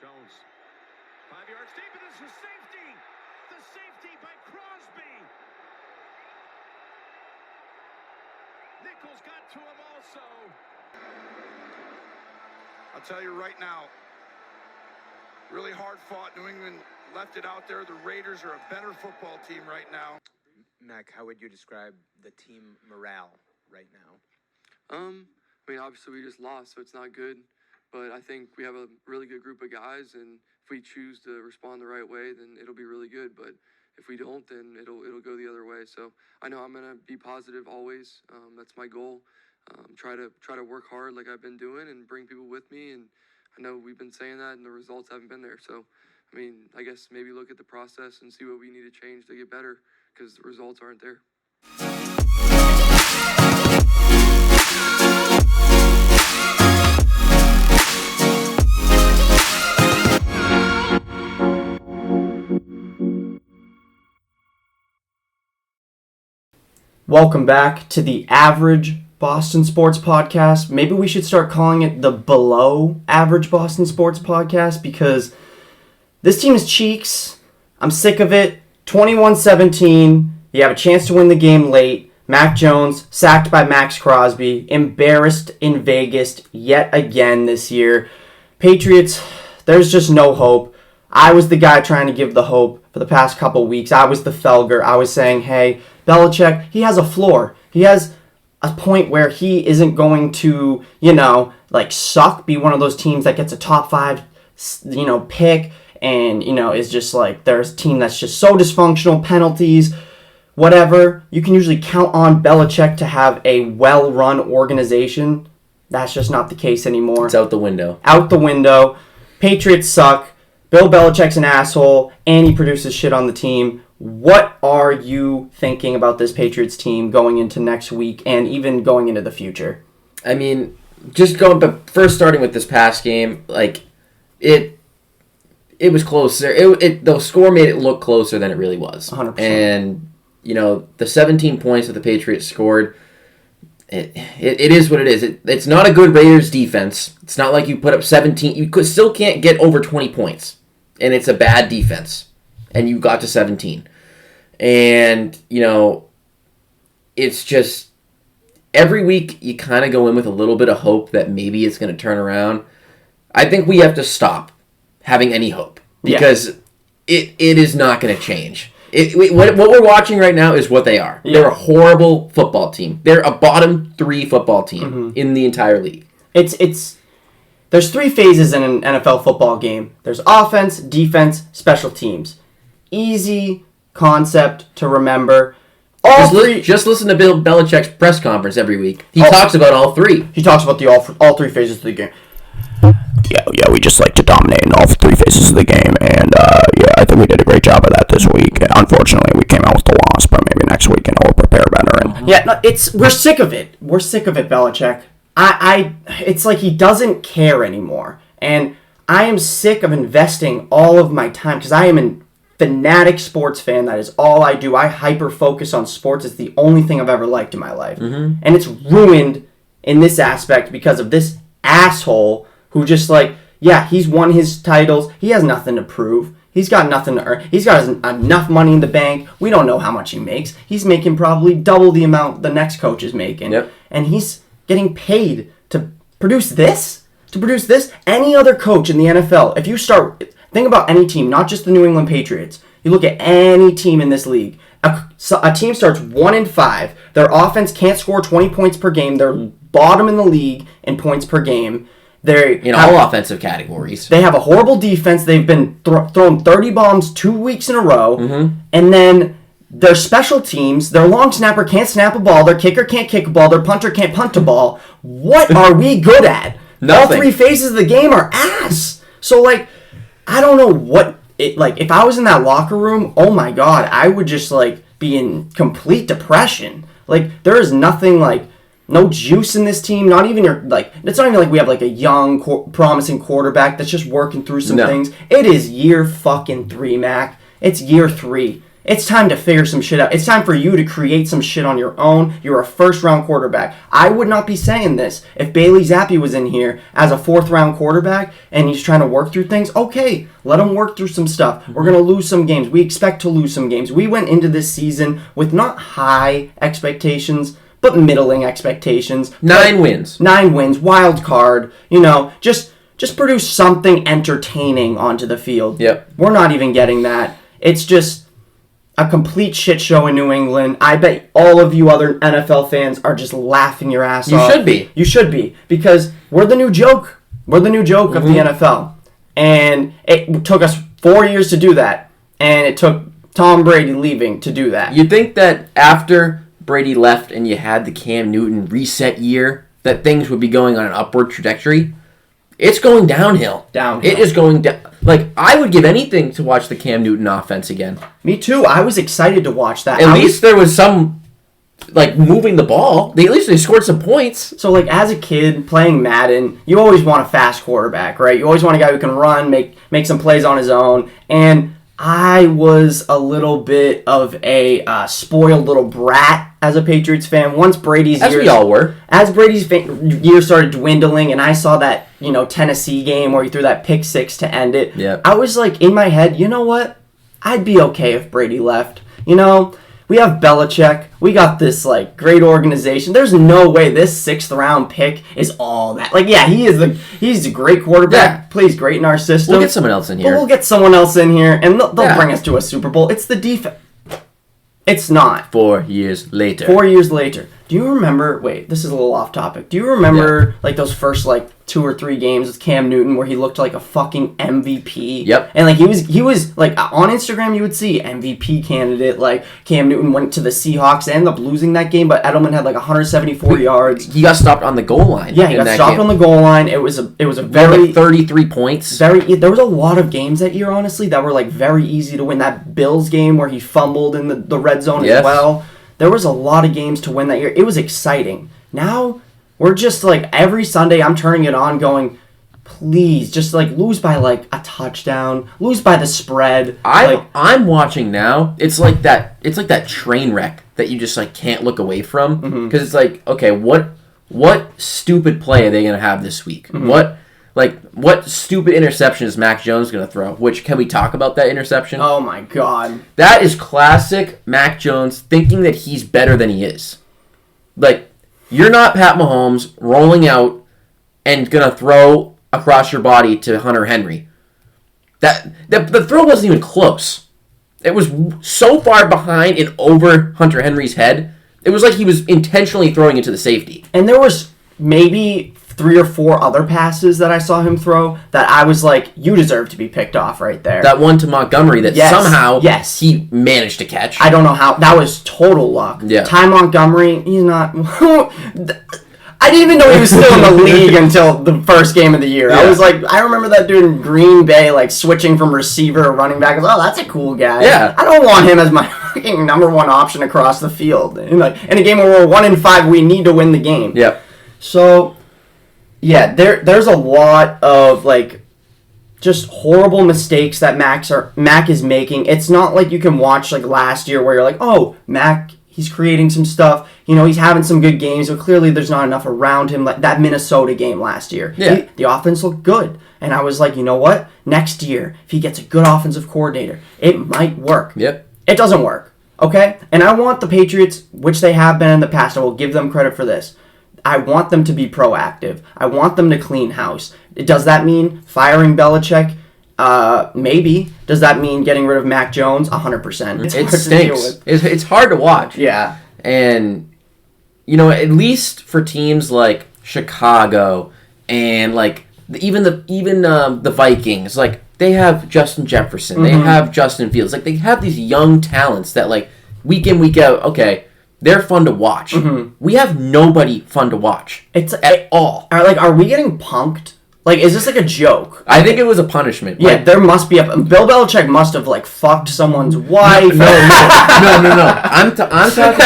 Jones, 5 yards deep, and this is safety. The safety by Crosby. Nichols got to him also. I'll tell you right now, really hard fought. New England left it out there. The Raiders are a better football team right now. Mac, how would you describe the team morale right now? I mean, obviously we just lost, so it's not good. But I think we have a really good group of guys, and if we choose to respond the right way, then it'll be really good. But if we don't, then it'll go the other way. So I know I'm gonna be positive always. That's my goal. Try to work hard like I've been doing and bring people with me. And I know we've been saying that, and the results haven't been there. So I mean, I guess maybe look at the process and see what we need to change to get better, because the results aren't there. Welcome back to the Average Boston Sports Podcast. Maybe we should start calling it the Below Average Boston Sports Podcast, because this team is cheeks. I'm sick of it. 21-17. You have a chance to win the game late. Mac Jones sacked by Max Crosby. Embarrassed in Vegas yet again this year. Patriots, there's just no hope. I was the guy trying to give the hope for the past couple weeks. I was the Felger. I was saying, hey, Belichick, he has a floor. He has a point where he isn't going to, suck, be one of those teams that gets a top 5, pick, and, is just like, there's a team that's just so dysfunctional, penalties, whatever. You can usually count on Belichick to have a well-run organization. That's just not the case anymore. It's out the window. Out the window. Patriots suck. Bill Belichick's an asshole, and he produces shit on the team. What are you thinking about this Patriots team going into next week and even going into the future? I mean, but first starting with this past game, it was closer. The score made it look closer than it really was. 100%. And, the 17 points that the Patriots scored, it is what it is. It's not a good Raiders defense. It's not like you put up 17. You still can't get over 20 points. And it's a bad defense. And you got to 17. And, it's just every week you kind of go in with a little bit of hope that maybe it's going to turn around. I think we have to stop having any hope, because it is not going to change. What we're watching right now is what they are. Yeah. They're a horrible football team. They're a bottom 3 football team in the entire league. There's 3 phases in an NFL football game. There's offense, defense, special teams. Easy concept to remember. Just listen to Bill Belichick's press conference every week. He talks about all 3. He talks about all 3 phases of the game. Yeah, we just like to dominate in all 3 phases of the game, and I think we did a great job of that this week. Unfortunately, we came out with the loss, but maybe next week, we'll prepare better. We're sick of it. We're sick of it, Belichick. It's like he doesn't care anymore, and I am sick of investing all of my time, because I am a fanatic sports fan. That is all I do. I hyper-focus on sports. It's the only thing I've ever liked in my life. And it's ruined in this aspect because of this asshole who just he's won his titles. He has nothing to prove. He's got nothing to earn. He's got enough money in the bank. We don't know how much he makes. He's making probably double the amount the next coach is making. Yep. And he's getting paid to produce this? To produce this? Any other coach in the NFL, if you think about any team, not just the New England Patriots. You look at any team in this league. A team starts 1-5. Their offense can't score 20 points per game. They're bottom in the league in points per game. In all offensive categories. They have a horrible defense. They've been thrown 30 bombs 2 weeks in a row. And then their special teams, their long snapper can't snap a ball. Their kicker can't kick a ball. Their punter can't punt a ball. What are we good at? Nothing. All 3 phases of the game are ass. So, I don't know what... if I was in that locker room, oh my God, I would just, be in complete depression. There is nothing, no juice in this team. Not even it's not even like we have a young, promising quarterback that's just working through some things. It is year fucking 3, Mac. It's year 3. It's time to figure some shit out. It's time for you to create some shit on your own. You're a first-round quarterback. I would not be saying this if Bailey Zappi was in here as a fourth-round quarterback and he's trying to work through things. Okay, let him work through some stuff. We're going to lose some games. We expect to lose some games. We went into this season with not high expectations, but middling expectations. 9 wins. 9 wins, wild card. Just produce something entertaining onto the field. Yep. We're not even getting that. It's just a complete shit show in New England. I bet all of you other NFL fans are just laughing your ass off. You should be. You should be, because we're the new joke. We're the new joke of the NFL. And it took us 4 years to do that. And it took Tom Brady leaving to do that. You'd think that after Brady left and you had the Cam Newton reset year, that things would be going on an upward trajectory. It's going downhill. It is going down. Like, I would give anything to watch the Cam Newton offense again. Me too. I was excited to watch that. At least there was some, moving the ball. At least they scored some points. So, as a kid playing Madden, you always want a fast quarterback, right? You always want a guy who can run, make some plays on his own. And I was a little bit of a spoiled little brat as a Patriots fan. Once Brady's years, we all were. As Brady's years started dwindling, and I saw that Tennessee game where he threw that pick six to end it. Yep. I was in my head, you know what? I'd be okay if Brady left. We have Belichick. We got this great organization. There's no way this 6th round pick is all that. He's a great quarterback. Yeah. Plays great in our system. We'll get someone else in here. But we'll get someone else in here, and they'll bring us to a Super Bowl. It's the defense. It's not. 4 years later. 4 years later. Do you remember? Wait, this is a little off topic. Do you remember those first 2 or 3 games with Cam Newton where he looked like a fucking MVP? Yep. And he was on Instagram you would see MVP candidate. Cam Newton went to the Seahawks. They ended up losing that game, but Edelman had 174 yards. He got stopped on the goal line. Yeah, he got stopped on the goal line. It was a very 33 points. There was a lot of games that year, honestly, that were very easy to win. That Bills game where he fumbled in the red zone as well. There was a lot of games to win that year. It was exciting. Now, we're just every Sunday I'm turning it on going, please, just lose by a touchdown, lose by the spread. I'm watching now. It's like that train wreck that you just can't look away from, because it's okay, what stupid play are they going to have this week? Mm-hmm. What stupid interception is Mac Jones going to throw? Which, can we talk about that interception? Oh my God. That is classic Mac Jones thinking that he's better than he is. You're not Pat Mahomes rolling out and going to throw across your body to Hunter Henry. The throw wasn't even close. It was so far behind and over Hunter Henry's head. It was like he was intentionally throwing into the safety. And there was maybe 3 or 4 other passes that I saw him throw that I was you deserve to be picked off right there. That one to Montgomery that somehow he managed to catch. I don't know how. That was total luck. Yeah. Ty Montgomery, he's not... I didn't even know he was still in the league until the first game of the year. Yeah. I remember that dude in Green Bay, switching from receiver to running back. I was, that's a cool guy. Yeah. I don't want him as my fucking number 1 option across the field. In a game where we're 1-5, we need to win the game. Yep. So... yeah, there's a lot of just horrible mistakes that Mac is making. It's not you can watch last year where you're oh, Mac, he's creating some stuff. He's having some good games, but clearly there's not enough around him. That Minnesota game last year. Yeah. The offense looked good. And I was you know what? Next year, if he gets a good offensive coordinator, it might work. Yep. It doesn't work. Okay? And I want the Patriots, which they have been in the past, I will give them credit for this. I want them to be proactive. I want them to clean house. Does that mean firing Belichick? Maybe. Does that mean getting rid of Mac Jones? 100%. It stinks. It's hard to watch. Yeah. And, at least for teams like Chicago and even the Vikings, they have Justin Jefferson. They have Justin Fields. They have these young talents that week in, week out, okay, they're fun to watch. Mm-hmm. We have nobody fun to watch at all. Are we getting punked? Is this a joke? I think it was a punishment. Yeah, there must be Bill Belichick must have fucked someone's wife. No. I'm talking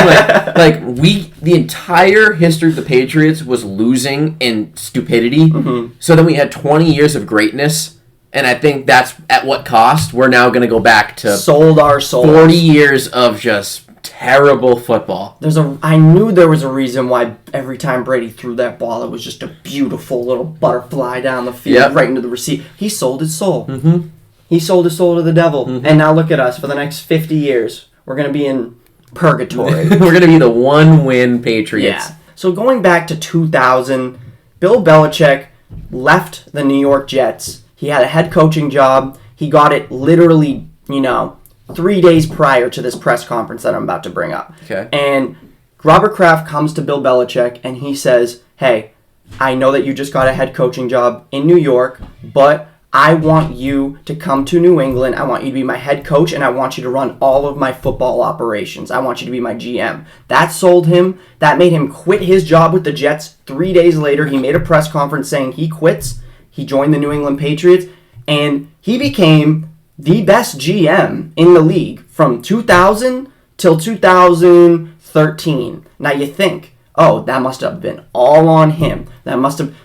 the entire history of the Patriots was losing in stupidity. Mm-hmm. So then we had 20 years of greatness, And I think that's at what cost. We're now going to go back to sold our souls. 40 years of just terrible football. I knew there was a reason why every time Brady threw that ball, it was just a beautiful little butterfly down the field, right into the receiver. He sold his soul. Mm-hmm. He sold his soul to the devil. Mm-hmm. And now look at us. For the next 50 years, we're going to be in purgatory. We're going to be the one-win Patriots. Yeah. So going back to 2000, Bill Belichick left the New York Jets. He had a head coaching job. He got it literally, 3 days prior to this press conference that I'm about to bring up. Okay. And Robert Kraft comes to Bill Belichick and he says, hey, I know that you just got a head coaching job in New York, but I want you to come to New England. I want you to be my head coach, and I want you to run all of my football operations. I want you to be my GM. That sold him. That made him quit his job with the Jets. 3 days later, he made a press conference saying he quits. He joined the New England Patriots, and he became the best GM in the league from 2000 till 2013. Now you think, oh, that must have been all on him.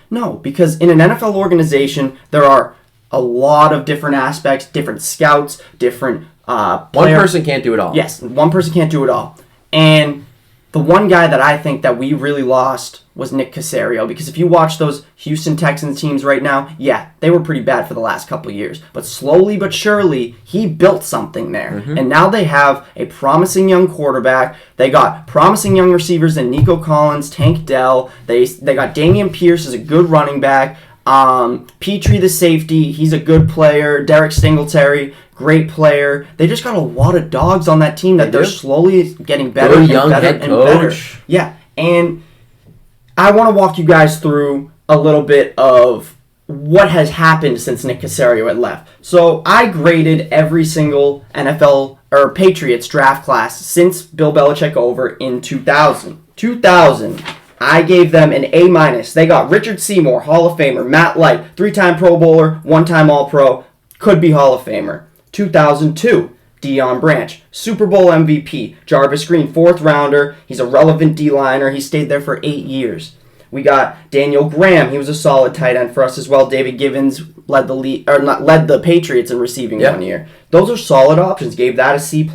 No, because in an NFL organization, there are a lot of different aspects, different scouts, different players. One person can't do it all. Yes, one person can't do it all. And the one guy that I think that we really lost was Nick Caserio, because if you watch those Houston Texans teams right now, yeah, they were pretty bad for the last couple of years. But slowly but surely, he built something there. Mm-hmm. And now they have a promising young quarterback. They got promising young receivers in Nico Collins, Tank Dell. They got Damian Pierce as a good running back. Petrie the safety, he's a good player. Derek Singletary, great player. They just got a lot of dogs on that team that they're slowly getting better and better and better. Yeah, and I want to walk you guys through a little bit of what has happened since Nick Caserio had left. So I graded every single NFL or Patriots draft class since Bill Belichick over in 2000. 2000. I gave them an A-. They got Richard Seymour, Hall of Famer, Matt Light, 3-time Pro Bowler, 1-time All-Pro, could be Hall of Famer. 2002, Deion Branch, Super Bowl MVP, Jarvis Green, 4th rounder. He's a relevant D-liner. He stayed there for 8 years. We got Daniel Graham. He was a solid tight end for us as well. David Givens led the Patriots in receiving 1 year. Those are solid options. Gave that a C+.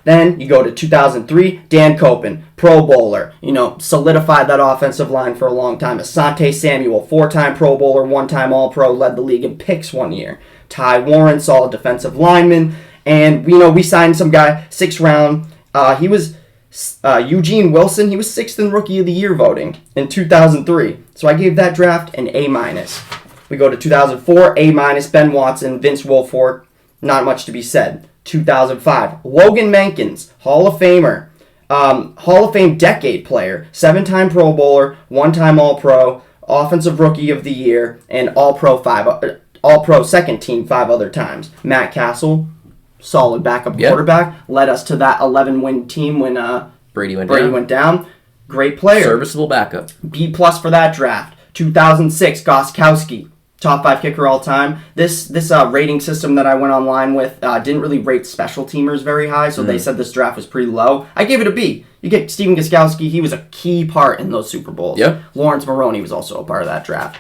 Then you go to 2003, Dan Copen, Pro Bowler, solidified that offensive line for a long time. Asante Samuel, 4-time Pro Bowler, 1-time All-Pro, led the league in picks 1 year. Ty Warren, solid defensive lineman. And, we signed some guy, 6th round. He was Eugene Wilson. He was 6th in Rookie of the Year voting in 2003. So I gave that draft an A-. We go to 2004, A-, Ben Watson, Vince Wilfork, not much to be said. 2005, Logan Mankins, Hall of Famer, Hall of Fame decade player, 7-time Pro Bowler, 1-time All-Pro, Offensive Rookie of the Year, and All-Pro second team 5 other times. Matt Castle, solid backup quarterback, led us to that 11-win team when Brady went down. Great player. Serviceable backup. B+ for that draft. 2006, Gostkowski, top 5 kicker all time. This rating system that I went online with didn't really rate special teamers very high, so they said this draft was pretty low. I gave it a B. You get Steven Gostkowski. He was a key part in those Super Bowls. Yep. Lawrence Maroney was also a part of that draft.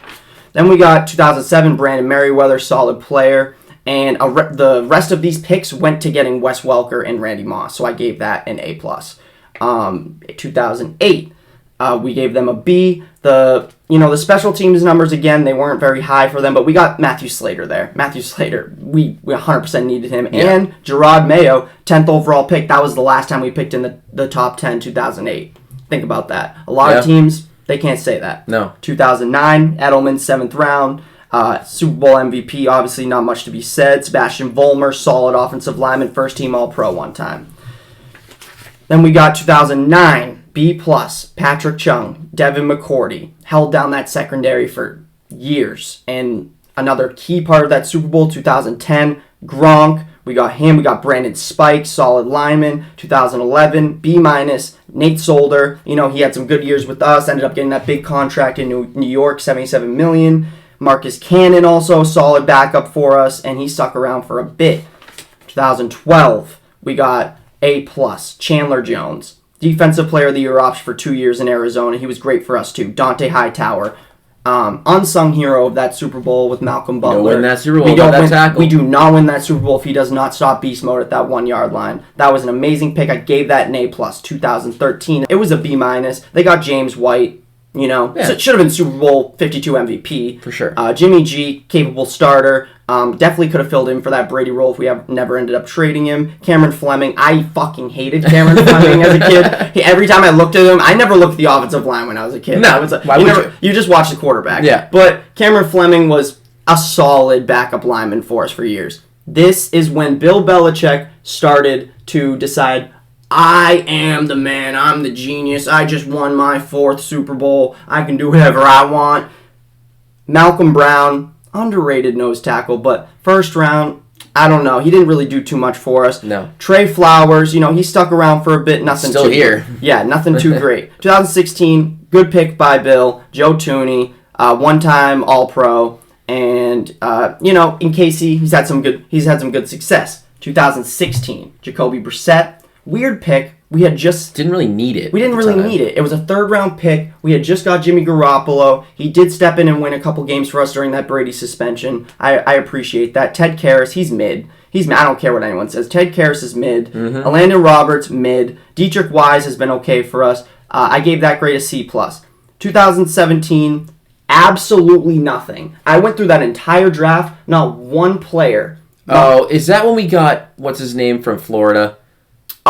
Then we got 2007, Brandon Merriweather, solid player. And the rest of these picks went to getting Wes Welker and Randy Moss, so I gave that an A+. 2008, we gave them a B. The special teams numbers, again, they weren't very high for them, but we got Matthew Slater there. Matthew Slater, we 100% needed him. Yeah. And Gerard Mayo, 10th overall pick. That was the last time we picked in the top 10, 2008. Think about that. A lot of teams, they can't say that. No. 2009, Edelman, 7th round. Super Bowl MVP, obviously not much to be said. Sebastian Vollmer, solid offensive lineman, 1st-team All-Pro 1 time. Then we got 2009, B+, Patrick Chung, Devin McCourty, held down that secondary for years. And another key part of that Super Bowl, 2010, Gronk, we got him. We got Brandon Spike, solid lineman, 2011, B-, Nate Solder. He had some good years with us, ended up getting that big contract in New York, $77 million. Marcus Cannon also, solid backup for us, and he stuck around for a bit. 2012, we got A+, Chandler Jones. Defensive Player of the Year option for 2 years in Arizona. He was great for us too. Dante Hightower, Unsung hero of that Super Bowl with Malcolm Butler. don't win that Super Bowl We without don't that win. tackle. We do not win that Super Bowl if he does not stop beast mode at that 1 yard line. That was an amazing pick. I gave that an A+. 2013. It was a B-. They got James White. So it should have been Super Bowl 52 MVP. For sure. Jimmy G, capable starter. Definitely could have filled in for that Brady role if we never ended up trading him. Cameron Fleming. I fucking hated Cameron Fleming as a kid. Every time I looked at him, I never looked at the offensive line when I was a kid. No, why would you? You just watch the quarterback. Yeah. But Cameron Fleming was a solid backup lineman for us for years. This is when Bill Belichick started to decide, I am the man. I'm the genius. I just won my 4th Super Bowl. I can do whatever I want. Malcolm Brown, underrated nose tackle, but first round, I don't know. He didn't really do too much for us. No. Trey Flowers, he stuck around for a bit. Nothing Still too here. Yeah, nothing too great. 2016, good pick by Bill. Joe Tooney, one-time All-Pro, and in Casey, he's had some good success. 2016, Jacoby Brissett. Weird pick. We had just... Didn't really need it. We didn't really need it. It was a 3rd-round pick. We had just got Jimmy Garoppolo. He did step in and win a couple games for us during that Brady suspension. I appreciate that. Ted Karras, he's mid. I don't care what anyone says. Ted Karras is mid. Mm-hmm. Landon Roberts, mid. Dietrich Wise has been okay for us. I gave that grade a C+. 2017, absolutely nothing. I went through that entire draft, not one player. Oh, is that when we got, what's his name from Florida?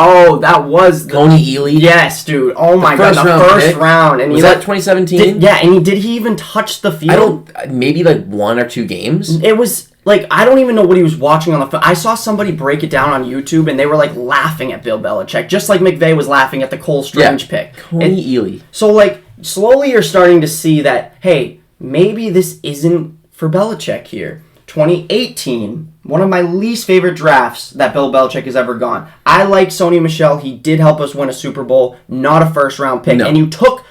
Oh, that was Coney Ely? Yes, dude. Oh my god, the first round. And was that 2017? Did he even touch the field? Maybe like 1 or 2 games. It was like, I don't even know what he was watching on the field. I saw somebody break it down on YouTube, and they were like laughing at Bill Belichick, just like McVay was laughing at the Cole Strange pick. Coney Ely. So like, slowly you're starting to see that, hey, maybe this isn't for Belichick here. 2018, one of my least favorite drafts that Bill Belichick has ever gone. I like Sony Michel. He did help us win a Super Bowl, not a 1st-round pick. No. And you took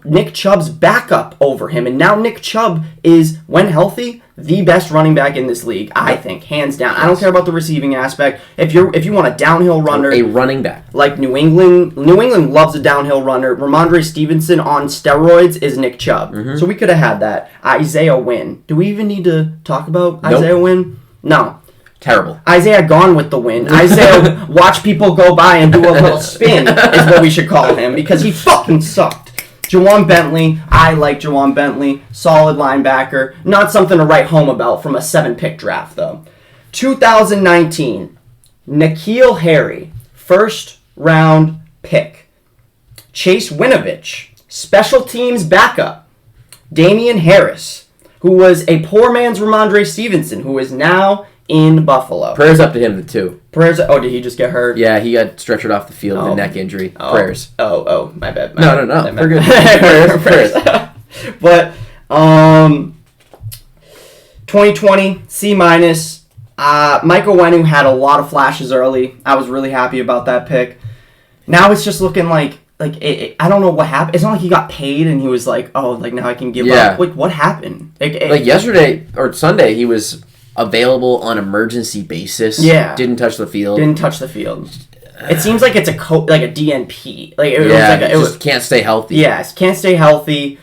Nick Chubb's backup over him, and now Nick Chubb is, when healthy, the best running back in this league, I think, hands down. Yes. I don't care about the receiving aspect. If you want a downhill runner, a running back like New England loves a downhill runner. Ramondre Stevenson on steroids is Nick Chubb. Mm-hmm. So we could have had that. Isaiah Wynn. Do we even need to talk about Isaiah Wynn? No. Terrible. Isaiah gone with the win. Isaiah watch people go by and do a little spin is what we should call him, because he fucking sucked. Jawan Bentley, I like Jawan Bentley. Solid linebacker. Not something to write home about from a 7-pick draft, though. 2019, N'Keal Harry, 1st-round pick. Chase Winovich, special teams backup. Damian Harris, who was a poor man's Ramondre Stevenson, who is now in Buffalo. Prayers up to him, too. Oh, did he just get hurt? Yeah, he got stretchered off the field with a neck injury. Prayers. Oh, my bad. No. We're good. Prayers. But, 2020, C-. Michael Wenu had a lot of flashes early. I was really happy about that pick. Now it's just looking like I don't know what happened. It's not like he got paid and he was like, oh, like now I can give up. Like, what happened? Like yesterday or Sunday, he was available on emergency basis. Yeah. Didn't touch the field. It seems like it's a DNP. Like it was can't stay healthy. Yes, can't stay healthy.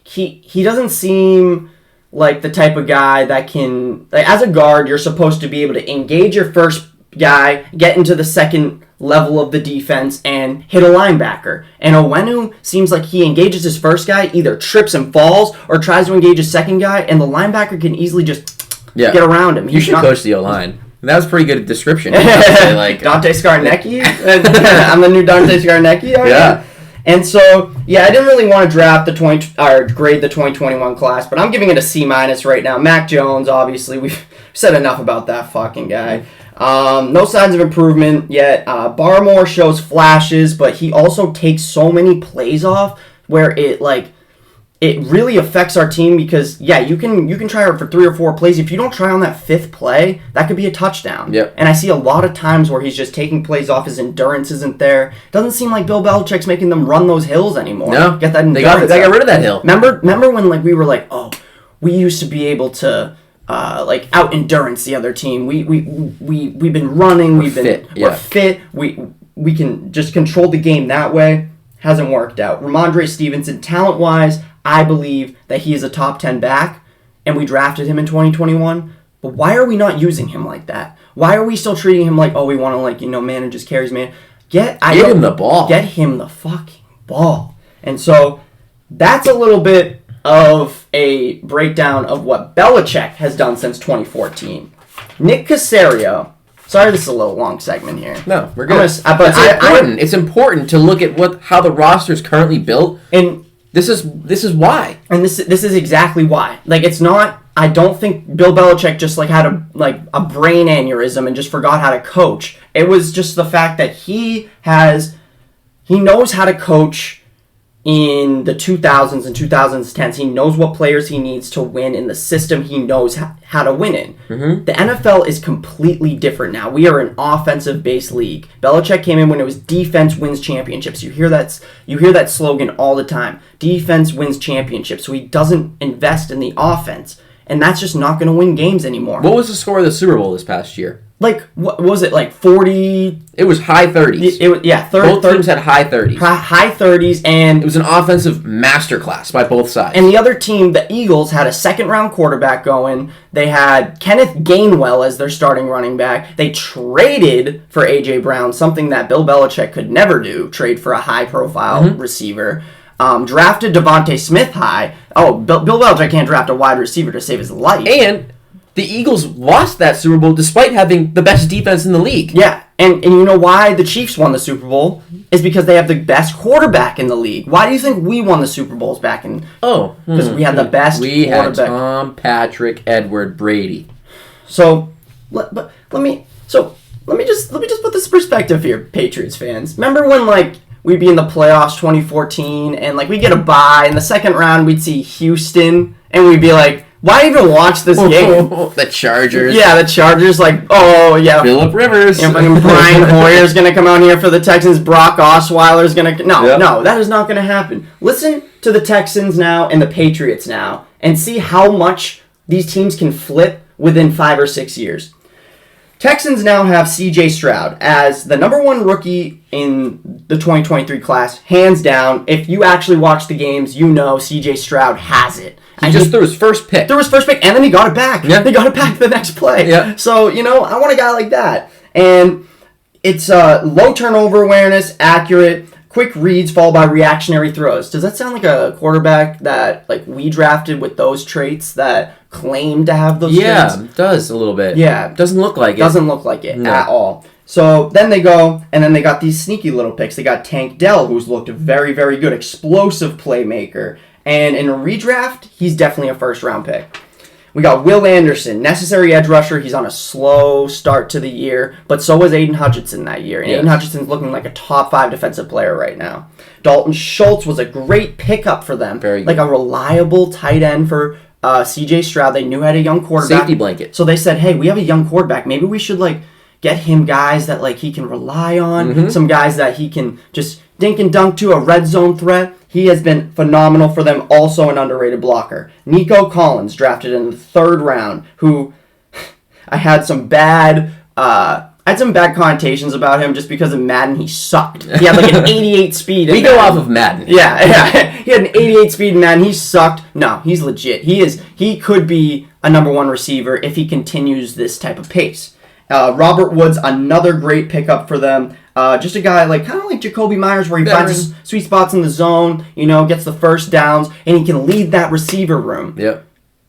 He doesn't seem like the type of guy that can, like, as a guard, you're supposed to be able to engage your first guy, get into the second level of the defense, and hit a linebacker. And Onwenu seems like he engages his first guy, either trips and falls, or tries to engage his second guy, and the linebacker can easily just get around him. You should coach the O-line. That was a pretty good description. Like Dante Scarnecchia? I'm the new Dante Scarnecchia? Okay. Yeah. And so, yeah, I didn't really want to draft grade the 2021 class, but I'm giving it a C- right now. Mac Jones, obviously, we've said enough about that fucking guy. No signs of improvement yet. Barmore shows flashes, but he also takes so many plays off where it really affects our team, because you can try out for 3 or 4 plays. If you don't try on that 5th play, that could be a touchdown. Yep. And I see a lot of times where he's just taking plays off. His endurance isn't there. Doesn't seem like Bill Belichick's making them run those hills anymore. No, get that endurance. They got rid of that hill. Remember when we were like, oh, we used to be able to out endurance the other team. We've been running. We're fit. We can just control the game that way. hasn't worked out. Ramondre Stevenson, talent-wise, I believe that he is a top 10 back, and we drafted him in 2021. But why are we not using him like that? Why are we still treating him like, oh, we want to, manage his carries, man? Get him the ball. Get him the fucking ball. And so that's a little bit of a breakdown of what Belichick has done since 2014. Nick Caserio. Sorry, this is a little long segment here. No, we're good. It's important to look at how the roster is currently built, and this is why. And this is exactly why. It's not. I don't think Bill Belichick just had a brain aneurysm and just forgot how to coach. It was just the fact that he knows how to coach in the 2000s and 2010s. He knows what players he needs to win in the system he knows how to win in. Mm-hmm. The NFL is completely different now. We are an offensive-based league. Belichick came in when it was defense wins championships. You hear that slogan all the time. Defense wins championships. So he doesn't invest in the offense. And that's just not going to win games anymore. What was the score of the Super Bowl this past year? What was it, 40? It was high 30s. Both teams had high 30s. High 30s, and it was an offensive masterclass by both sides. And the other team, the Eagles, had a second-round quarterback going. They had Kenneth Gainwell as their starting running back. They traded for A.J. Brown, something that Bill Belichick could never do, trade for a high-profile receiver. Drafted Devontae Smith high. Oh, Bill Belichick can't draft a wide receiver to save his life. And the Eagles lost that Super Bowl despite having the best defense in the league. Yeah, and you know why the Chiefs won the Super Bowl? Is because they have the best quarterback in the league. Why do you think we won the Super Bowls back in? Oh, because we had the best quarterback. We had Tom, Patrick, Edward, Brady. So let me just put this perspective here, Patriots fans. Remember when we'd be in the playoffs 2014 and we'd get a bye in the second round, we'd see Houston and we'd be like, why even watch this game? The Chargers. Yeah, the Chargers, oh, yeah. Phillip Rivers. Fucking Brian Hoyer's going to come out here for the Texans. Brock Osweiler's going to... No, that is not going to happen. Listen to the Texans now and the Patriots now and see how much these teams can flip within 5 or 6 years. Texans now have C.J. Stroud as the number one rookie in the 2023 class, hands down. If you actually watch the games, you know C.J. Stroud has it. He just threw his first pick. And then he got it back. Yeah. They got it back the next play. Yeah. So, I want a guy like that. And it's low turnover awareness, accurate, quick reads followed by reactionary throws. Does that sound like a quarterback that we drafted with those traits that claim to have those traits? Yeah, it does a little bit. Yeah. Doesn't look like it. At all. So then they go, and then they got these sneaky little picks. They got Tank Dell, who's looked very, very good, explosive playmaker. And in a redraft, he's definitely a first-round pick. We got Will Anderson, necessary edge rusher. He's on a slow start to the year, but so was Aiden Hutchinson that year. And Aiden Hutchinson's looking like a top 5 defensive player right now. Dalton Schultz was a great pickup for them. Very good. A reliable tight end for C.J. Stroud. They knew had a young quarterback. Safety blanket. So they said, hey, we have a young quarterback. Maybe we should, get him guys that, he can rely on. Mm-hmm. Some guys that he can just dink and dunk to, a red zone threat. He has been phenomenal for them, also an underrated blocker. Nico Collins, drafted in the 3rd round, who I had some bad connotations about him just because of Madden. He sucked. He had an 88 speed. We go off of Madden. Yeah. He had an 88 speed in Madden. He sucked. No, he's legit. He could be a number 1 receiver if he continues this type of pace. Robert Woods, another great pickup for them. Just a guy kind of like Jacoby Myers, where he finds his sweet spots in the zone, gets the first downs, and he can lead that receiver room. Yep.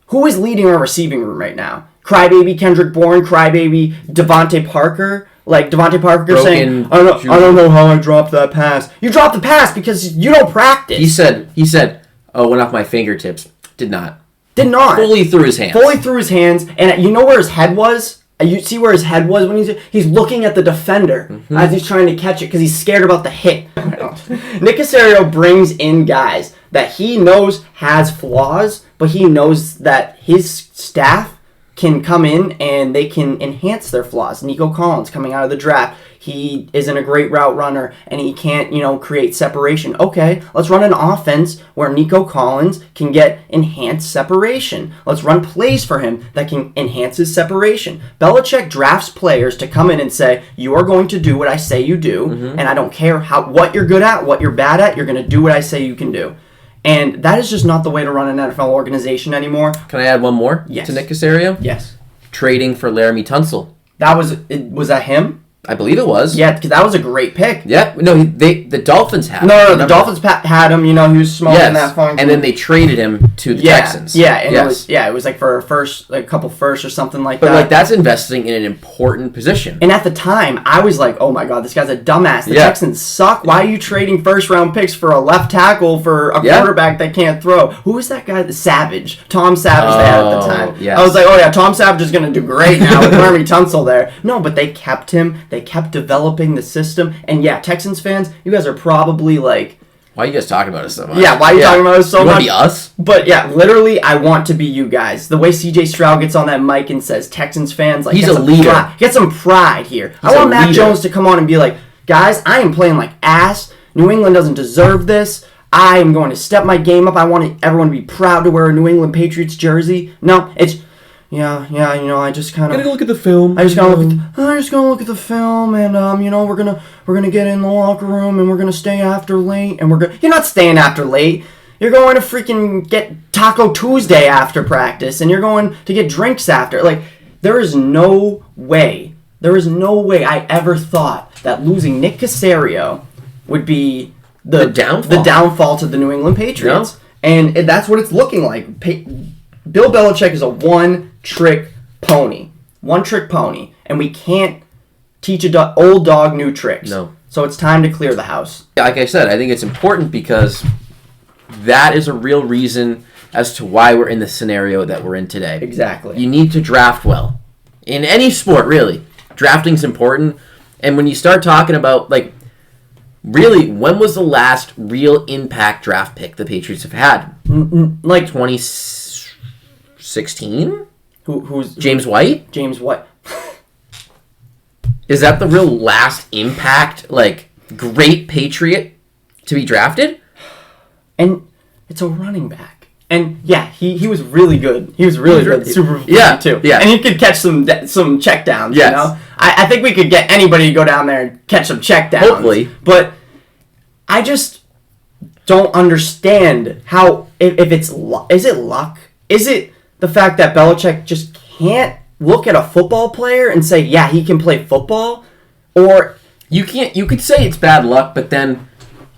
Who is leading our receiving room right now? Crybaby Kendrick Bourne, Crybaby Devontae Parker. Devontae Parker saying, I don't know how I dropped that pass. You dropped the pass because you don't practice. He said, oh, went off my fingertips. Did not. Fully through his hands. And you know where his head was? You see where his head was when he's looking at the defender as he's trying to catch it because he's scared about the hit. Nick Caserio brings in guys that he knows has flaws, but he knows that his staff can come in and they can enhance their flaws. Nico Collins coming out of the draft, he isn't a great route runner and he can't, create separation. Okay, let's run an offense where Nico Collins can get enhanced separation. Let's run plays for him that can enhance his separation. Belichick drafts players to come in and say, you are going to do what I say you do, and I don't care what you're good at, what you're bad at, you're going to do what I say you can do. And that is just not the way to run an NFL organization anymore. Can I add one more Yes. to Nick Caserio? Yes. Trading for Laramie Tunsil. Was that him? I believe it was. Yeah, because that was a great pick. Yeah. No, the Dolphins had him. No, the Dolphins had him. He was smoking that funk. And then they traded him to the Texans. Yeah, and it was like for a couple firsts or something like that. But that's investing in an important position. And at the time, I was like, oh my god, this guy's a dumbass. The Texans suck. Why are you trading first-round picks for a left tackle for a quarterback that can't throw? Who was that guy? The Savage. Tom Savage they had at the time. Yes. I was like, oh yeah, Tom Savage is going to do great now with Laramie Tunsil there. No, but they kept him. They kept developing the system. And yeah, Texans fans, you guys are probably like... Why are you guys talking about us so much? Yeah, why are you talking about us so you much? Want to be us? But yeah, literally, I want to be you guys. The way CJ Stroud gets on that mic and says Texans fans, like, he's a leader. Get some pride here. I want Mac Jones to come on and be like, guys, I am playing like ass. New England doesn't deserve this. I am going to step my game up. I want everyone to be proud to wear a New England Patriots jersey. No, it's... Yeah, I just kind of... Gotta go look at the film. I just gotta look at the film, and we're gonna get in the locker room, and we're gonna stay after late, and You're not staying after late. You're going to freaking get Taco Tuesday after practice, and you're going to get drinks after. Like, there is no way I ever thought that losing Nick Caserio would be the downfall to the New England Patriots, and that's what it's looking like. Bill Belichick is a one-trick pony, and we can't teach old dog new tricks. No. So it's time to clear the house. Like I said, I think it's important because that is a real reason as to why we're in the scenario that we're in today. Exactly. You need to draft well. In any sport, really. Drafting's important. And when you start talking about, like, really, when was the last real impact draft pick the Patriots have had? Like 2016? Who's James White? James White. Is that the real last impact, like, great Patriot to be drafted? And it's a running back. And yeah, he was really good. He was really good. Super Bowl too. Yeah. And he could catch some check downs. Yes. You know, I think we could get anybody to go down there and catch some check downs. Hopefully. But I just don't understand how if it's is it luck? Is it the fact that Belichick just can't look at a football player and say, yeah, he can play football? Or you could say it's bad luck, but then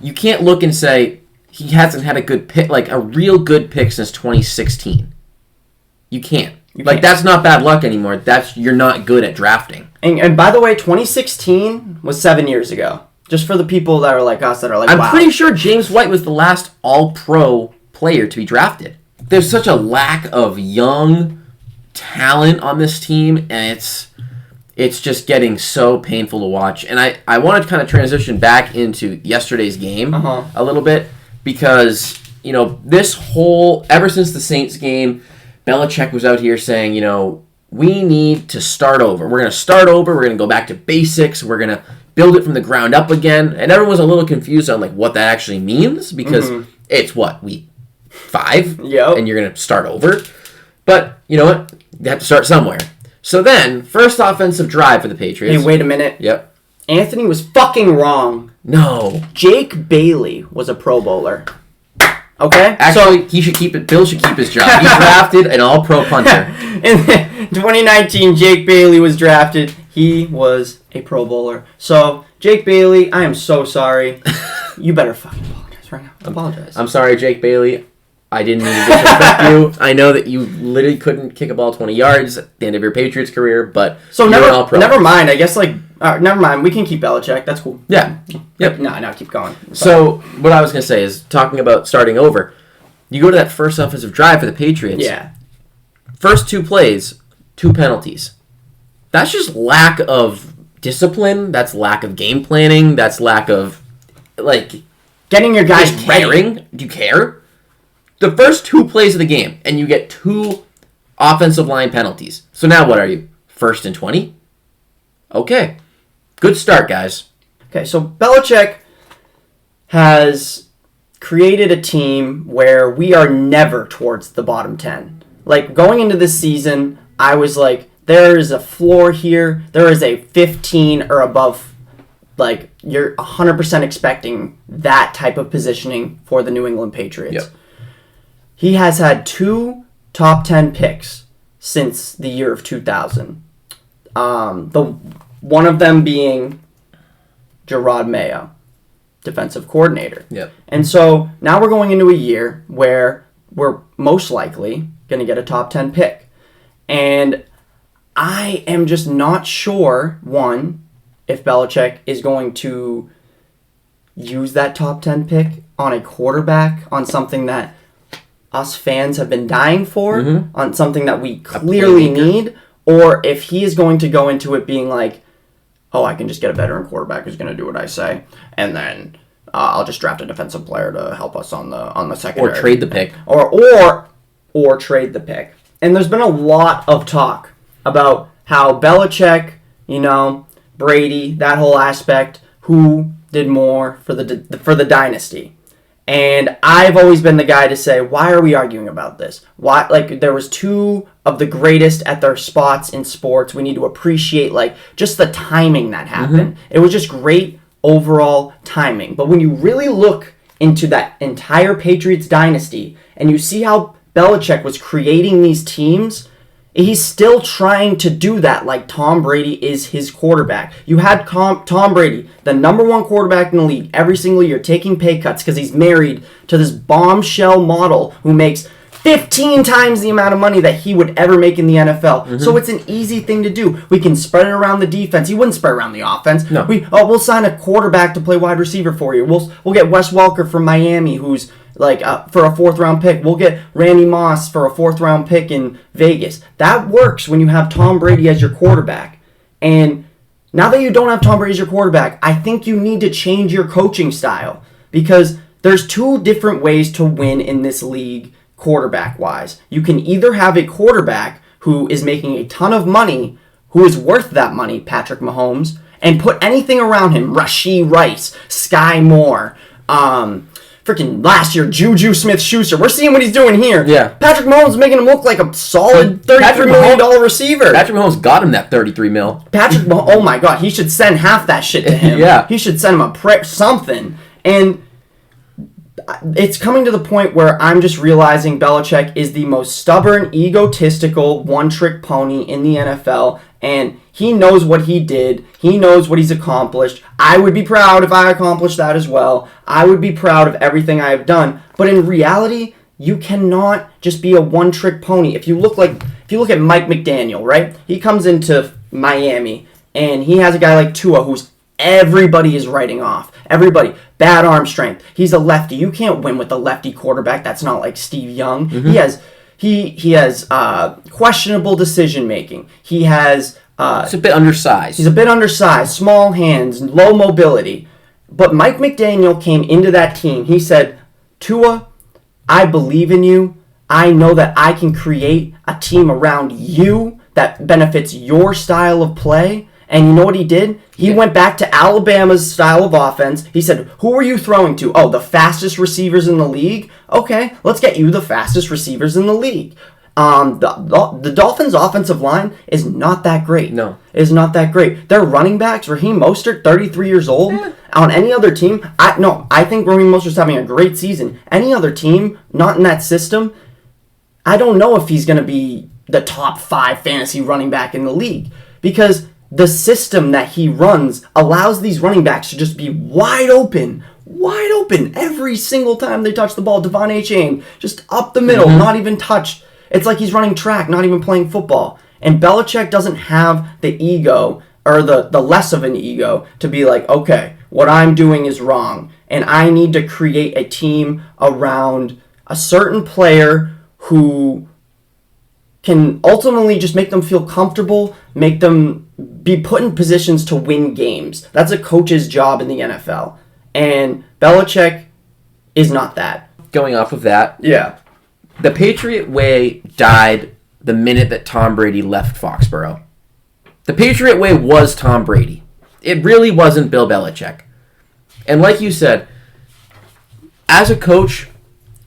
you can't look and say he hasn't had a good pick, like a real good pick since 2016. You can't. That's not bad luck anymore. You're not good at drafting. And by the way, 2016 was 7 years ago. Just for the people that are like us that are like, I'm wow. pretty sure James White was the last all-pro player to be drafted. There's such a lack of young talent on this team, and it's just getting so painful to watch. And I want to kind of transition back into yesterday's game a little bit because, this whole, ever since the Saints game, Belichick was out here saying, we need to start over. We're going to start over. We're going to go back to basics. We're going to build it from the ground up again. And everyone's a little confused on what that actually means because it's week 5? Yep. And you're going to start over. But you know what? You have to start somewhere. So then, first offensive drive for the Patriots. Hey, wait a minute. Yep. Anthony was fucking wrong. No. Jake Bailey was a Pro Bowler. Okay? Actually, he should keep it. Bill should keep his job. He drafted an all-pro punter. In 2019, Jake Bailey was drafted. He was a Pro Bowler. So, Jake Bailey, I am so sorry. You better fucking apologize right now. Apologize. I'm sorry, Jake Bailey. I didn't mean to disrespect you. I know that you literally couldn't kick a ball 20 yards at the end of your Patriots career, but so never mind. I guess never mind. We can keep Belichick. That's cool. Yeah. Yep. No, keep going. So what I was gonna say is talking about starting over. You go to that first offensive drive for the Patriots. Yeah. First 2 plays, 2 penalties. That's just lack of discipline. That's lack of game planning. That's lack of getting your guys caring. Do you care? The first 2 plays of the game, and you get 2 offensive line penalties. So now what are you? 1st and 20? Okay. Good start, guys. Okay, so Belichick has created a team where we are never towards the bottom 10. Like, going into this season, I was like, there is a floor here. There is a 15 or above. Like, you're 100% expecting that type of positioning for the New England Patriots. Yep. He has had 2 top 10 picks since the year of 2000. One of them being Gerard Mayo, defensive coordinator. Yep. And so now we're going into a year where we're most likely going to get a top 10 pick. And I am just not sure, one, if Belichick is going to use that top 10 pick on a quarterback, on something that us fans have been dying for, on something that we clearly need, or if he is going to go into it being like, oh, I can just get a veteran quarterback who's going to do what I say, and then I'll just draft a defensive player to help us on the secondary. Or trade the pick. Or trade the pick. And there's been a lot of talk about how Belichick, Brady, that whole aspect, who did more for the dynasty. And I've always been the guy to say, why are we arguing about this? Why? Like, there was 2 of the greatest at their spots in sports. We need to appreciate, like, just the timing that happened. It was just great overall timing. But when you really look into that entire Patriots dynasty and you see how Belichick was creating these teams, he's still trying to do that like Tom Brady is his quarterback. You had Tom Brady, the number 1 quarterback in the league, every single year taking pay cuts because he's married to this bombshell model who makes 15 times the amount of money that he would ever make in the NFL. So it's an easy thing to do. We can spread it around the defense. He wouldn't spread it around the offense. No. We'll sign a quarterback to play wide receiver for you. We'll get Wes Welker from Miami, who's like for a 4th round pick. We'll get Randy Moss for a 4th round pick in Vegas. That works when you have Tom Brady as your quarterback. And now that you don't have Tom Brady as your quarterback, I think you need to change your coaching style, because there's 2 different ways to win in this league quarterback-wise. You can either have a quarterback who is making a ton of money, who is worth that money, Patrick Mahomes, and put anything around him, Rashee Rice, Sky Moore, freaking last year, Juju Smith-Schuster. We're seeing what he's doing here. Yeah. Patrick Mahomes is making him look like a solid $33 million receiver. Patrick Mahomes got him that $33 million. Patrick Mahomes, oh my God, he should send half that shit to him. Yeah. He should send him something. And it's coming to the point where I'm just realizing Belichick is the most stubborn, egotistical, one-trick pony in the NFL, and he knows what he did. He knows what he's accomplished. I would be proud if I accomplished that as well. I would be proud of everything I have done. But in reality, you cannot just be a one-trick pony. If you look at Mike McDaniel, right? He comes into Miami, and he has a guy like Tua who's everybody is writing off. Everybody. Bad arm strength. He's a lefty. You can't win with a lefty quarterback. That's not like Steve Young. He has questionable decision making. He has He's a bit undersized. He's a bit undersized, small hands, low mobility. But Mike McDaniel came into that team. He said, Tua, I believe in you. I know that I can create a team around you that benefits your style of play. And you know what he did? He went back to Alabama's style of offense. He said, who are you throwing to? Oh, the fastest receivers in the league? Okay, let's get you the fastest receivers in the league. The Dolphins' offensive line is not that great. No. It is not that great. Their running backs, Raheem Mostert, 33 years old. On any other team, I think Raheem Mostert's having a great season. Any other team, not in that system, I don't know if he's going to be the top 5 fantasy running back in the league. Because the system that he runs allows these running backs to just be wide open every single time they touch the ball. Devon Achane, just up the middle, not even touched. It's like he's running track, not even playing football. And Belichick doesn't have the ego, or the less of an ego, to be like, okay, what I'm doing is wrong, and I need to create a team around a certain player who can ultimately just make them feel comfortable, make them be put in positions to win games. That's a coach's job in the NFL. And Belichick is not that. Going off of that, Yeah. the Patriot way died the minute that Tom Brady left Foxborough. The Patriot way was Tom Brady. It really wasn't Bill Belichick. And like you said, as a coach,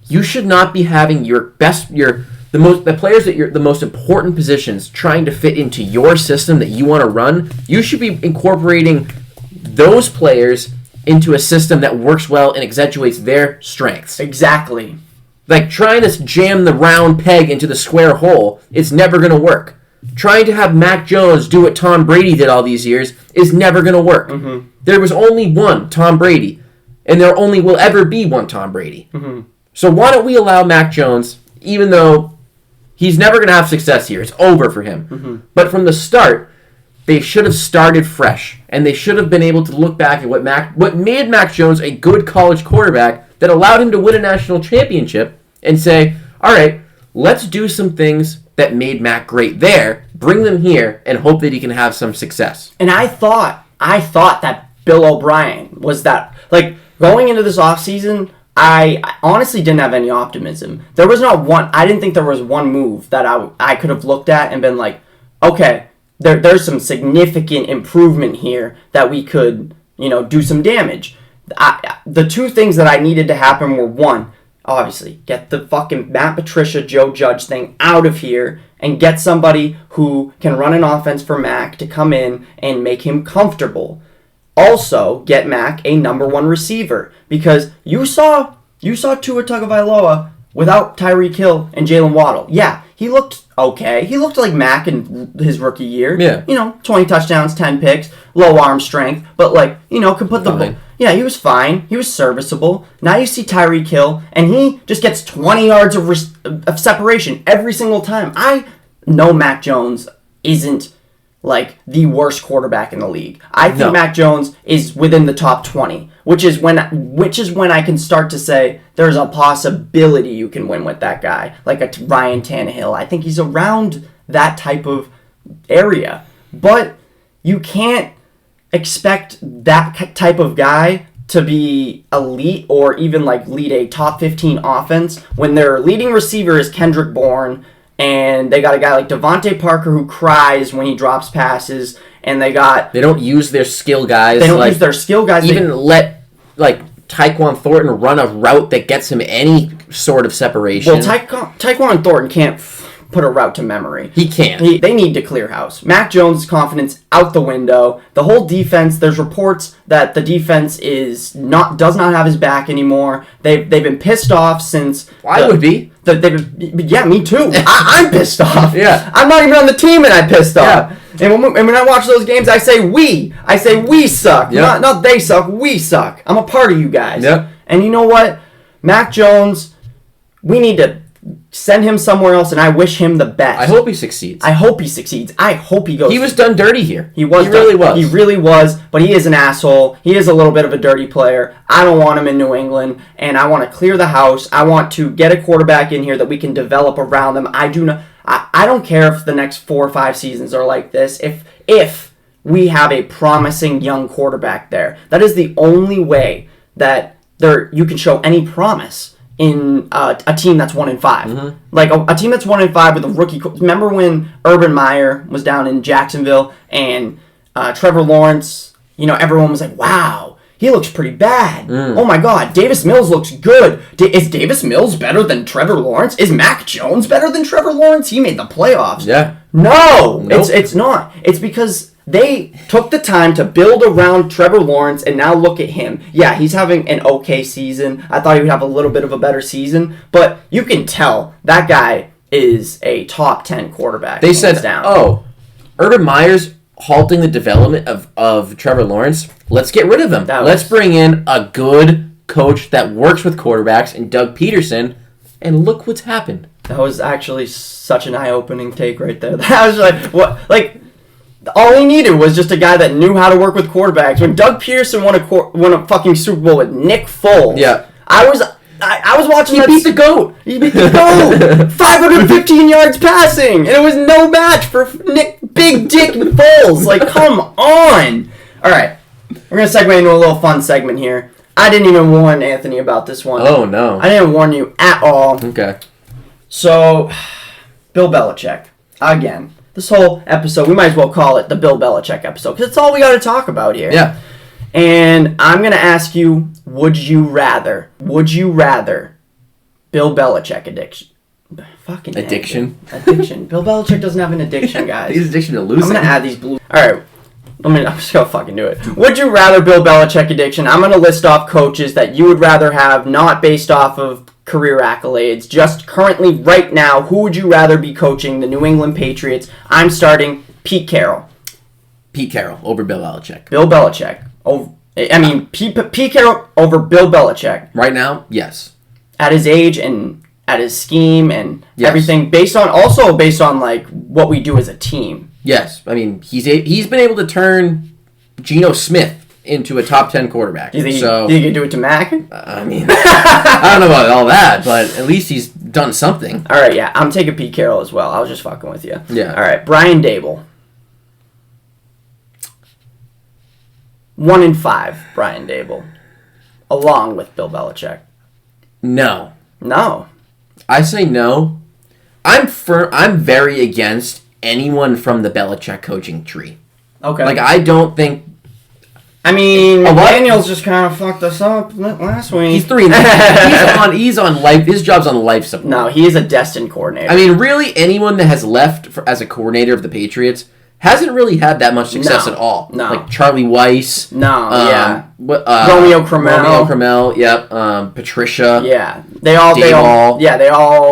you should not be having the players that the most important positions trying to fit into your system that you want to run. You should be incorporating those players into a system that works well and accentuates their strengths. Exactly. Like trying to jam the round peg into the square hole is never going to work. Trying to have Mac Jones do what Tom Brady did all these years is never going to work. Mm-hmm. There was only one Tom Brady, and there only will ever be one Tom Brady. Mm-hmm. So why don't we allow Mac Jones, even though he's never going to have success here, it's over for him. Mm-hmm. But from the start, they should have started fresh, and they should have been able to look back at what made Mac Jones a good college quarterback that allowed him to win a national championship and say, all right, let's do some things that made Mac great there, bring them here, and hope that he can have some success. And I thought that Bill O'Brien was that, like, going into this offseason, I honestly didn't have any optimism. There was not one, I didn't think there was one move that I could have looked at and been like, okay, there's some significant improvement here that we could, do some damage. The two things that I needed to happen were, one, obviously, get the fucking Matt Patricia, Joe Judge thing out of here and get somebody who can run an offense for Mac to come in and make him comfortable. Also, get Mac a number one receiver, because you saw Tua Tagovailoa without Tyreek Hill and Jalen Waddle. Yeah, he looked okay. He looked like Mac in his rookie year. Yeah. 20 touchdowns, 10 picks, low arm strength, but could put the ball. Yeah, he was fine. He was serviceable. Now you see Tyreek Hill, and he just gets 20 yards of separation every single time. I know Mac Jones isn't like the worst quarterback in the league. I think Mac Jones is within the top 20, which is when I can start to say there's a possibility you can win with that guy, like a Ryan Tannehill. I think he's around that type of area, but you can't expect that type of guy to be elite or even lead a top 15 offense when their leading receiver is Kendrick Bourne, and they got a guy like Devontae Parker who cries when he drops passes, and they don't use their skill guys. They don't use their skill guys. Let Tyquan Thornton run a route that gets him any sort of separation. Well, Tyquan Thornton can't put a route to memory. He can't. They need to clear house. Mac Jones' confidence out the window. The whole defense, there's reports that the defense does not have his back anymore. They've been pissed off since... I would be. Yeah, me too. I'm pissed off. Yeah. I'm not even on the team and I'm pissed off. And when I watch those games, I say we. I say we suck. Yep. Not they suck. We suck. I'm a part of you guys. Yep. And you know what? Mac Jones, we need to send him somewhere else, and I wish him the best. I hope he succeeds. I hope he succeeds. I hope he goes. He was done dirty here. He really was. He really was, but he is an asshole. He is a little bit of a dirty player. I don't want him in New England, and I want to clear the house. I want to get a quarterback in here that we can develop around them. I don't care if the next 4 or 5 seasons are like this. If we have a promising young quarterback there, that is the only way that you can show any promise in a team that's 1-5. Mm-hmm. Like a team that's 1-5 with a rookie. Remember when Urban Meyer was down in Jacksonville and Trevor Lawrence, everyone was like, wow, he looks pretty bad. Oh my God, Davis Mills looks good. Is Davis Mills better than Trevor Lawrence? Is Mac Jones better than Trevor Lawrence? He made the playoffs. Yeah. No, nope. It's not. It's because they took the time to build around Trevor Lawrence, and now look at him. Yeah, he's having an okay season. I thought he would have a little bit of a better season, but you can tell that guy is a top 10 quarterback. They said, Urban Meyer's halting the development of Trevor Lawrence. Let's get rid of him. Let's bring in a good coach that works with quarterbacks in Doug Peterson, and look what's happened. That was actually such an eye-opening take right there. That was like, what, like... All he needed was just a guy that knew how to work with quarterbacks. When Doug Peterson won a fucking Super Bowl with Nick Foles, I was watching. He beat the GOAT. He beat the GOAT. 515 yards passing, and it was no match for Big Dick Foles. Like, come on! All right, we're gonna segue into a little fun segment here. I didn't even warn Anthony about this one. Oh no! I didn't warn you at all. Okay. So, Bill Belichick. Again. This whole episode, we might as well call it the Bill Belichick episode, because it's all we got to talk about here. Yeah. And I'm going to ask you, would you rather Bill Belichick addiction? Fucking Addiction? Addiction. Bill Belichick doesn't have an addiction, guys. He's addiction to losing. I'm going to add these blue... Alright, I'm just going to fucking do it. Would you rather Bill Belichick addiction? I'm going to list off coaches that you would rather have, not based off of career accolades, just currently, right now, who would you rather be coaching the New England Patriots? I'm starting Pete Carroll. Pete Carroll over Bill Belichick. Bill Belichick. Pete Carroll over Bill Belichick. Right now, yes. At his age and at his scheme and yes. everything, based on like what we do as a team. Yes, I mean he's been able to turn Geno Smith into a top 10 quarterback. Do you think he can do it to Mac? I mean, I don't know about all that, but at least he's done something. All right, yeah, I'm taking Pete Carroll as well. I was just fucking with you. Yeah. All right, Brian Dable. 1-5, Brian Dable, along with Bill Belichick. No. I say no. I'm very against anyone from the Belichick coaching tree. Okay. Like, I don't think... I mean, Daniels just kind of fucked us up last week. He's 3-9. He's on life. His job's on life support. No, he is a destined coordinator. I mean, really, anyone that has left as a coordinator of the Patriots hasn't really had that much success at all. No. Like Charlie Weiss. Yeah. Romeo Cromell. Yep. Patricia. Yeah. They all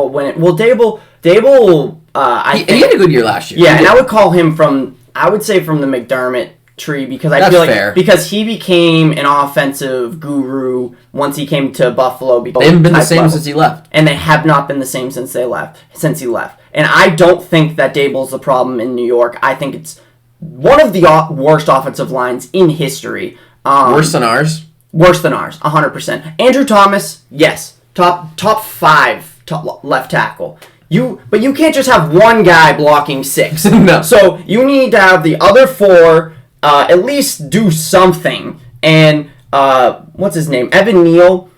went. Well, Dable, he had a good year last year. Yeah, and I would call him from the McDermott tree, because I feel like fair. Because he became an offensive guru once he came to Buffalo. They haven't been the same since he left. And they have not been the same since he left. And I don't think that Dable's the problem in New York. I think it's one of the worst offensive lines in history. Worse than ours? Worse than ours, 100%. Andrew Thomas, yes, top 5 left tackle. But you can't just have one guy blocking 6. No. So you need to have the other 4 at least do something. And what's his name? Evan Neal.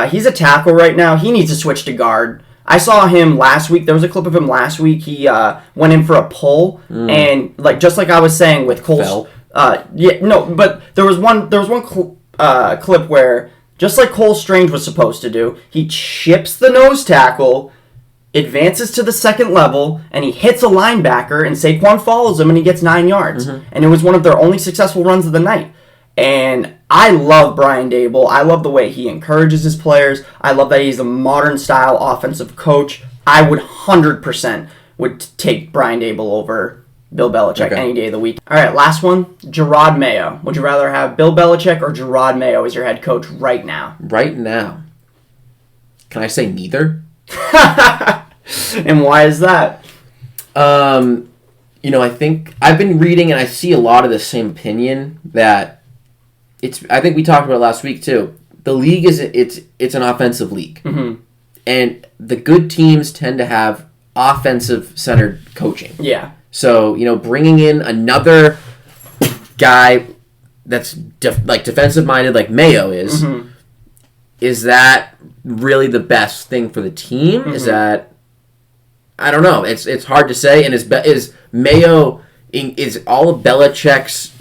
He's a tackle right now. He needs to switch to guard. I saw him last week. There was a clip of him last week. He went in for a pull, and just like I was saying with Cole. But there was one clip where, just like Cole Strange was supposed to do, he chips the nose tackle, advances to the second level, and he hits a linebacker, and Saquon follows him, and he gets 9 yards. Mm-hmm. And it was one of their only successful runs of the night. And I love Brian Dable. I love the way he encourages his players. I love that he's a modern-style offensive coach. I would 100% take Brian Dable over Bill Belichick any day of the week. All right, last one, Gerard Mayo. Would you rather have Bill Belichick or Gerard Mayo as your head coach right now? Right now. Can I say neither? And why is that? I think I've been reading and I see a lot of the same opinion that I think we talked about it last week too. The league it's an offensive league. Mm-hmm. And the good teams tend to have offensive-centered coaching. Yeah. So, bringing in another guy that's defensive-minded like Mayo is, mm-hmm. is that really the best thing for the team? Mm-hmm. Is that... I don't know. It's hard to say. And is Mayo... Is all of Belichick's,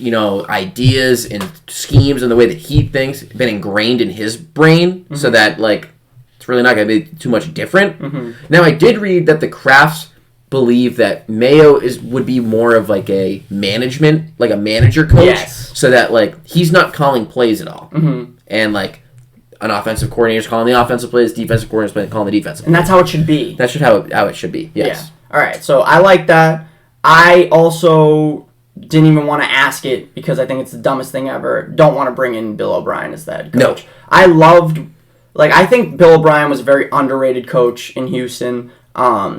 ideas and schemes and the way that he thinks been ingrained in his brain, mm-hmm. so that, it's really not going to be too much different? Mm-hmm. Now, I did read that the Crafts believe that Mayo would be more of, a management, a manager coach. Yes. So that, he's not calling plays at all. Mm-hmm. And, an offensive coordinator's calling the offensive plays, defensive coordinator's calling the defensive plays. And that's how it should be. That's how it should be, yes. Yeah. All right, so I like that. I also didn't even want to ask it because I think it's the dumbest thing ever. Don't want to bring in Bill O'Brien as the head coach. No. I think Bill O'Brien was a very underrated coach in Houston.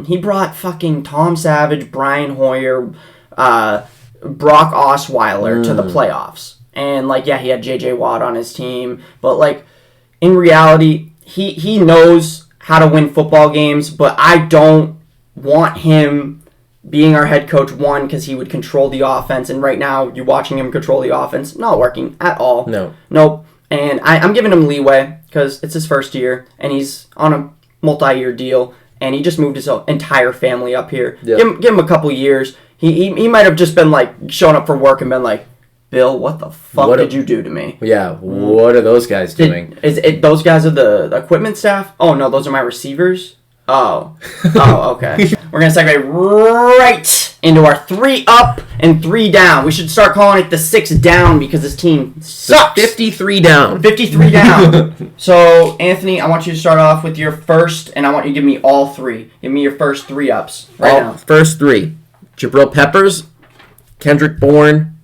He brought fucking Tom Savage, Brian Hoyer, Brock Osweiler to the playoffs. And, he had J.J. Watt on his team. But, in reality, he knows how to win football games, but I don't want him being our head coach, one, because he would control the offense, and right now, you're watching him control the offense. Not working at all. No. Nope. And I'm giving him leeway, because it's his first year, and he's on a multi-year deal, and he just moved his entire family up here. Yep. Give him a couple years. He might have just been like showing up for work and been like, Bill, what the fuck did you do to me? Yeah, what are those guys doing? Those guys are the equipment staff? Oh, no, those are my receivers? Oh, okay. We're going to segue right into our 3 up and 3 down. We should start calling it the 6 down because this team sucks. 53 down. 53 down. So, Anthony, I want you to start off with your first, and I want you to give me all 3. Give me your first 3 ups right now. First 3. Jabril Peppers, Kendrick Bourne,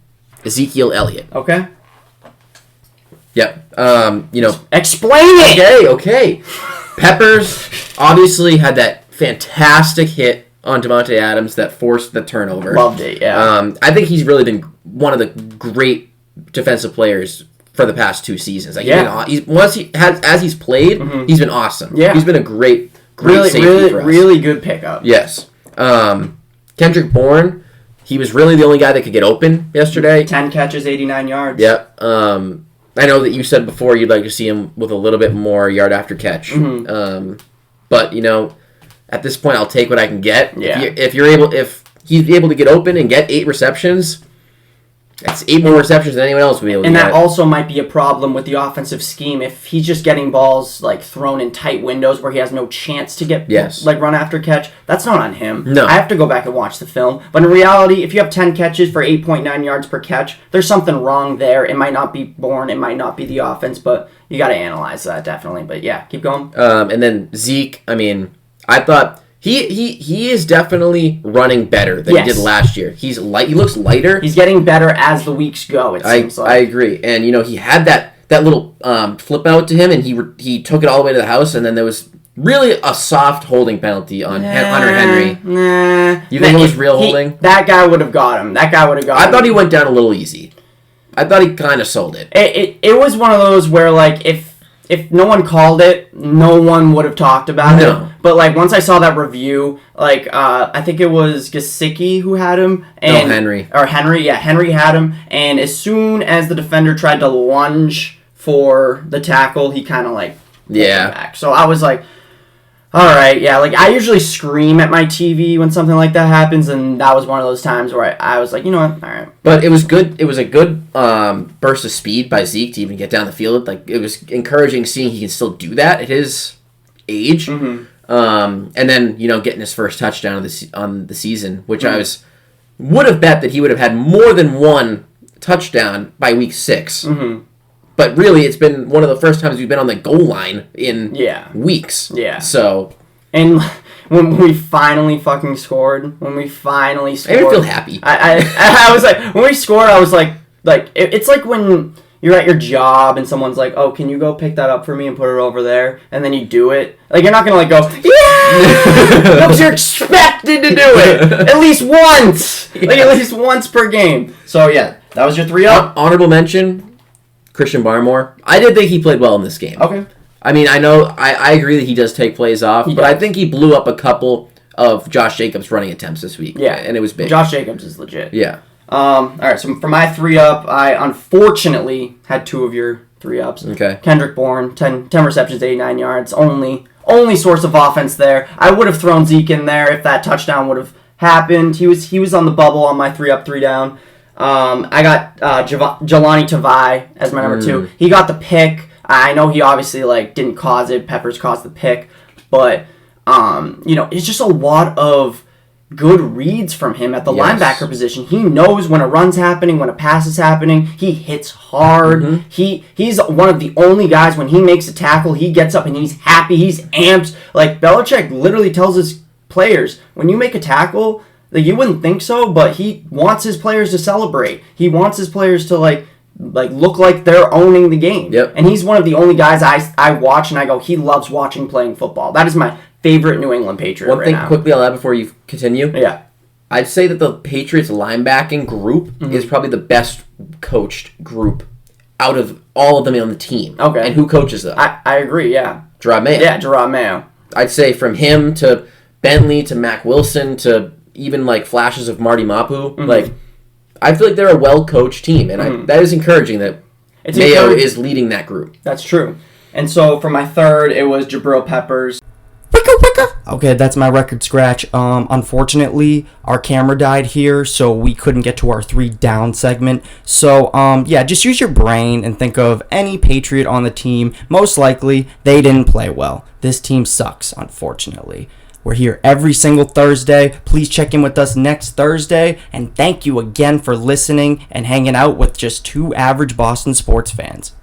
Ezekiel Elliott. Okay. Yep. Explain it! Okay. Peppers obviously had that fantastic hit on Devontae Adams that forced the turnover. Loved it, yeah. I think he's really been one of the great defensive players for the past 2 seasons. Like, as he's played, he's been awesome. Yeah. He's been a great safety for us. Really good pickup. Yes. Kendrick Bourne, he was really the only guy that could get open yesterday. 10 catches, 89 yards. Yep. I know that you said before you'd like to see him with a little bit more yard after catch. But, at this point, I'll take what I can get. Yeah. If he's able to get open and get 8 receptions, that's 8 more receptions than anyone else would be able to get. get. And that also might be a problem with the offensive scheme. If he's just getting balls like thrown in tight windows where he has no chance to get run after catch, that's not on him. No. I have to go back and watch the film. But in reality, if you have 10 catches for 8.9 yards per catch, there's something wrong there. It might not be Bourne, it might not be the offense, but you got to analyze that definitely. But yeah, keep going. And then Zeke, I thought he is definitely running better than he did last year. He looks lighter. He's getting better as the weeks go, it seems like. I agree. And, he had that little flip out to him, and he took it all the way to the house, and then there was really a soft holding penalty on Hunter Henry. You think it was real holding? That guy would have got him. I thought he went down a little easy. I thought he kind of sold it. It was one of those where, like, if no one called it, no one would have talked about it. But, like, once I saw that review, like, I think it was Gesicki who had him. Henry. Or Henry, yeah. Henry had him. And as soon as the defender tried to lunge for the tackle, he kind of, like, pulled him back. So I was like, all right, yeah. Like, I usually scream at my TV when something like that happens, and that was one of those times where I was like, you know what, all right. But it was good. It was a good burst of speed by Zeke to even get down the field. Like, it was encouraging seeing he can still do that at his age. And then, getting his first touchdown on the season, which I would have bet that he would have had more than one touchdown by week 6. But really, it's been one of the first times we've been on the goal line in weeks. Yeah. So. And when we finally fucking scored, I didn't feel happy. I was like, when we scored, I was like it's like when you're at your job and someone's like, oh, can you go pick that up for me and put it over there? And then you do it. Like, you're not going to, like, go, yeah! Because you're expected to do it. At least once. Yeah. Like, at least once per game. So, yeah, that was your 3 up. Honorable mention. Christian Barmore. I did think he played well in this game. Okay. I know, I agree that he does take plays off, but I think he blew up a couple of Josh Jacobs' running attempts this week. Yeah. And it was big. Josh Jacobs is legit. Yeah. All right, so for my 3 up, I unfortunately had 2 of your 3 ups. Okay. Kendrick Bourne, 10 receptions, 89 yards, only source of offense there. I would have thrown Zeke in there if that touchdown would have happened. He was on the bubble on my 3 up, 3 down. I got Jelani Tavai as my number 2. He got the pick. I know he obviously didn't cause it. Peppers caused the pick, but it's just a lot of good reads from him at the linebacker position. He knows when a run's happening, when a pass is happening. He hits hard. He's one of the only guys, when he makes a tackle, he gets up and he's happy. He's amped. Like, Belichick literally tells his players, when you make a tackle, you wouldn't think so, but he wants his players to celebrate. He wants his players to look like they're owning the game. Yep. And he's one of the only guys I watch and I go, he loves playing football. That is my favorite New England Patriot One thing quickly I'll add before you continue. Yeah. I'd say that the Patriots linebacking group is probably the best coached group out of all of them on the team. Okay. And who coaches them? I agree, yeah. Gerard Mayo. Yeah, Gerard Mayo. I'd say from him to Bentley to Mac Wilson to even flashes of Marty Mapu. I feel like they're a well-coached team, and that is encouraging that Mayo is leading that group. That's true. And so for my 3rd, it was Jabril Peppers. Wicka, wicka. Okay, that's my record scratch. Unfortunately, our camera died here, so we couldn't get to our 3 down segment. So, yeah, just use your brain and think of any Patriot on the team. Most likely, they didn't play well. This team sucks, unfortunately. We're here every single Thursday. Please check in with us next Thursday. And thank you again for listening and hanging out with just 2 average Boston sports fans.